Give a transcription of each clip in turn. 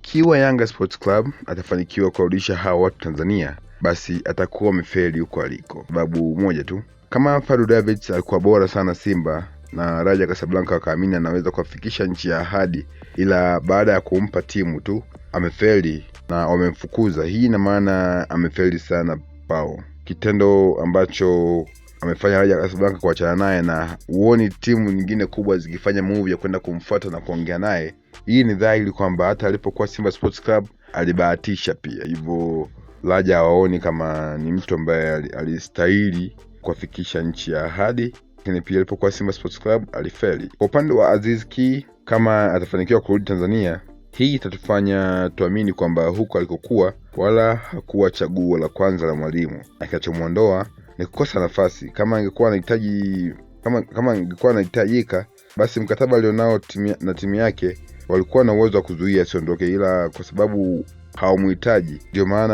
ikiwa Yanga Sports Club atafanikiwa kurudisha hawa watu Tanzania, basi atakuwa amefeli huko aliko. Sababu moja tu, kama Fadlu Davids alikuwa bora sana Simba na Raja Casablanca wakaamini anaweza kuwafikisha nchi ya ahadi, ila baada ya kumpa timu tu amefeli na wamemfukuza. Hii ina maana amefeli sana pao, kitendo ambacho amefanya Raja Casablanca kuachana naye, na uoni timu nyingine kubwa zikifanya move ya kwenda kumfuata na kuongea naye. Hii ni dhahiri kwamba hata alipokuwa Simba Sports Club alibahatisha pia. Hivyo Raja hawaoni kama ni mtu ambaye alistahili kuwafikisha nchi ya ahadi, lakini pia alipokuwa Simba Sports Club alifeli. Kwa upande wa Aziz Ki, kama atafanikiwa kurudi Tanzania, hii itatufanya tuamini kwamba huko alikokuwa wala hakuwa chaguo la kwanza la mwalimu. Akachomuondoa ni kukosa nafasi. Kama angekuwa anahitaji kama angekuwa anahitajika, basi mkataba alionao na timu yake walikuwa na uwezo wa kuzuia asiondoke, ila kwa sababu hawamhitaji ndio maana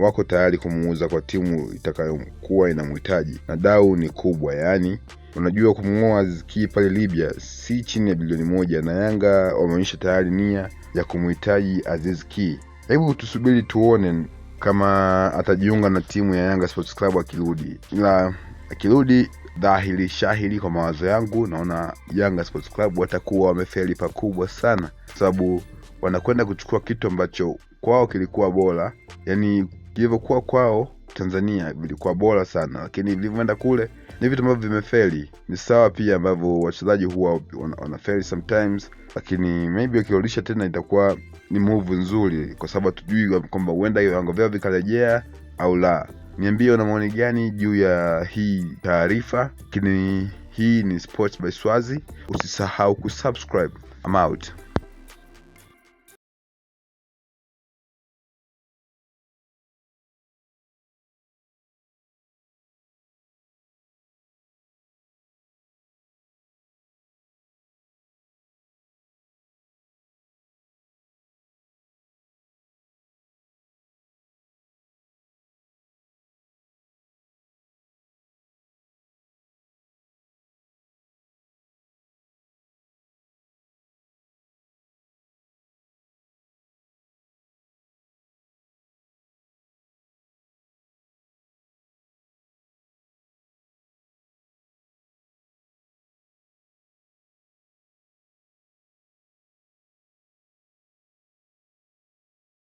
wako tayari kumuuza kwa timu itakayokuwa inamhitaji, na dau ni kubwa. Yani unajua kumngoa Aziz Ki pale Libya si chini ya bilioni 1, na Yanga wameonyesha tayari nia ya kumhitaji Aziz Ki. Hebu tusubiri tuone kama atajiunga na timu ya Yanga Sports Club akirudi. Ila akirudi dhahiri shahiri, kwa mawazo yangu, naona Yanga Sports Club watakuwa wamefeli pakubwa sana, sababu wanakwenda kuchukua kitu ambacho kwao kilikuwa bora. Yani kilivyokuwa kwao Tanzania vilikuwa bora sana, lakini vilivyoenda kule ni vitu ambavyo vimefeli. Ni sawa pia ambavyo wachezaji huwa wanafeli sometimes, lakini maybe wakirudisha tena itakuwa ni move nzuri, kwa sababu tujui kwamba huenda viwango vyao vikarejea au la. Niambie una maoni gani juu ya hii taarifa. Lakini hii ni Sports by Swazi. Usisahau kusubscribe. I'm out.